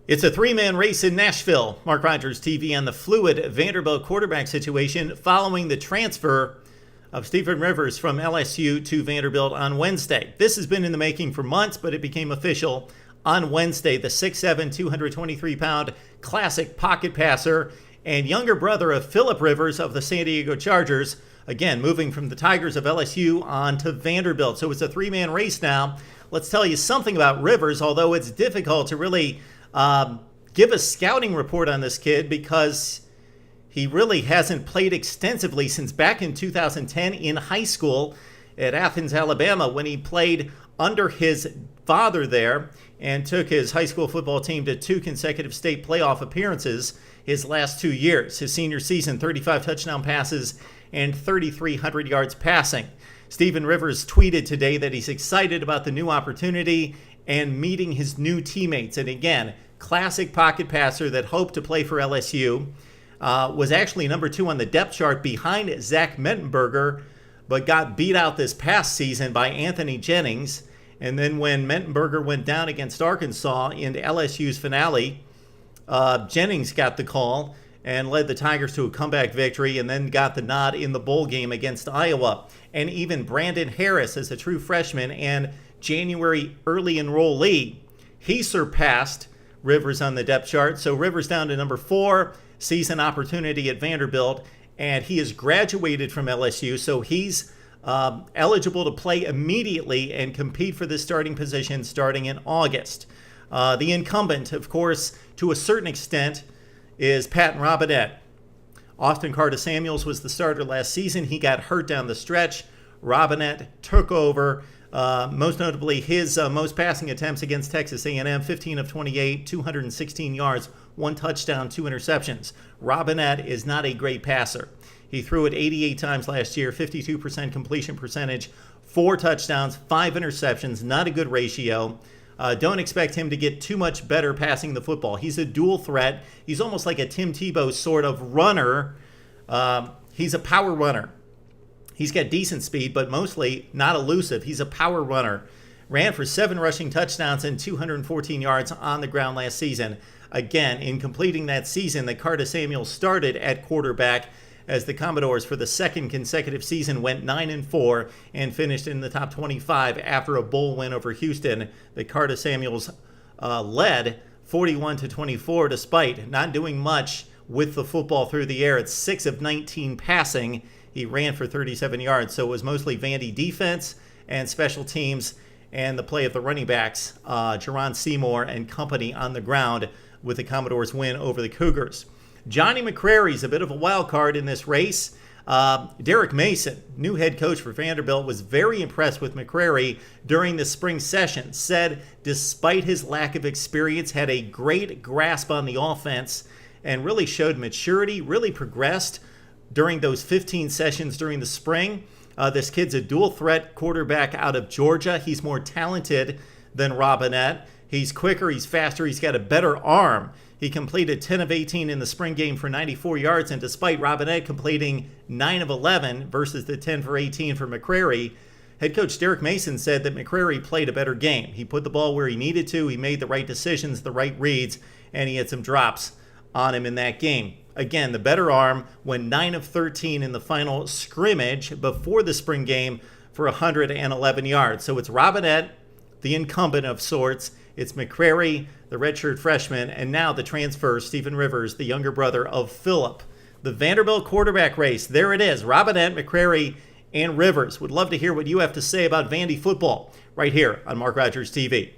It's a three-man race in Nashville. Mark Rogers TV on the fluid Vanderbilt quarterback situation following the transfer of Stephen Rivers from LSU to Vanderbilt on Wednesday. This has been in the making for months, but it became official on Wednesday. The 6'7", 223-pound classic pocket passer and younger brother of Philip Rivers of the San Diego Chargers, again, moving from the Tigers of LSU on to Vanderbilt. So it's a three-man race now. Let's tell you something about Rivers, although it's difficult to really give a scouting report on this kid because he really hasn't played extensively since back in 2010 in high school at Athens, Alabama, when he played under his father there and took his high school football team to 2 consecutive state playoff appearances his last 2 years. His senior season, 35 touchdown passes and 3,300 yards passing. Stephen Rivers tweeted today that he's excited about the new opportunity and meeting his new teammates. And again, classic pocket passer that hoped to play for LSU, was actually number 2 on the depth chart behind Zach Mettenberger, but got beat out this past season by Anthony Jennings. And then when Mettenberger went down against Arkansas in LSU's finale, Jennings got the call and led the Tigers to a comeback victory and then got the nod in the bowl game against Iowa. And even Brandon Harris, as a true freshman and January early enrollee, he surpassed Rivers on the depth chart. So Rivers down to number 4, season opportunity at Vanderbilt, and he has graduated from LSU, so he's eligible to play immediately and compete for this starting position starting in August. The incumbent, of course, to a certain extent, is Patton Robinette. Austin Carta-Samuels was the starter last season. He got hurt down the stretch. Robinette took over. Most notably, his most passing attempts against Texas A&M, 15 of 28, 216 yards, 1 touchdown, 2 interceptions. Robinette is not a great passer. He threw it 88 times last year, 52% completion percentage, 4 touchdowns, 5 interceptions, not a good ratio. Don't expect him to get too much better passing the football. He's a dual threat. He's almost like a Tim Tebow sort of runner. He's a power runner. He's got decent speed, but mostly not elusive. He's a power runner. Ran for 7 rushing touchdowns and 214 yards on the ground last season. Again, in completing that season, the Carta-Samuels started at quarterback as the Commodores for the 2nd consecutive season went 9-4 and finished in the top 25 after a bowl win over Houston. The Carta-Samuels led 41-24 despite not doing much with the football through the air. It's 6 of 19 passing. He ran for 37 yards, so it was mostly Vandy defense and special teams and the play of the running backs, Jerron Seymour and company on the ground with the Commodores' win over the Cougars. Johnny McCrary's a bit of a wild card in this race. Derek Mason, new head coach for Vanderbilt, was very impressed with McCrary during the spring session. Said despite his lack of experience, had a great grasp on the offense and really showed maturity, really progressed during those 15 sessions during the spring. This kid's a dual threat quarterback out of Georgia. He's more talented than Robinette. He's quicker, he's faster, he's got a better arm. He completed 10 of 18 in the spring game for 94 yards, and despite Robinette completing 9 of 11 versus the 10 for 18 for McCrary, head coach Derek Mason said that McCrary played a better game. He put the ball where he needed to, he made the right decisions, the right reads, and he had some drops on him in that game. Again, the better arm went 9 of 13 in the final scrimmage before the spring game for 111 yards. So it's Robinette, the incumbent of sorts. It's McCrary, the redshirt freshman, and now the transfer, Stephen Rivers, the younger brother of Philip. The Vanderbilt quarterback race, there it is. Robinette, McCrary, and Rivers. Would love to hear what you have to say about Vandy football right here on Mark Rogers TV.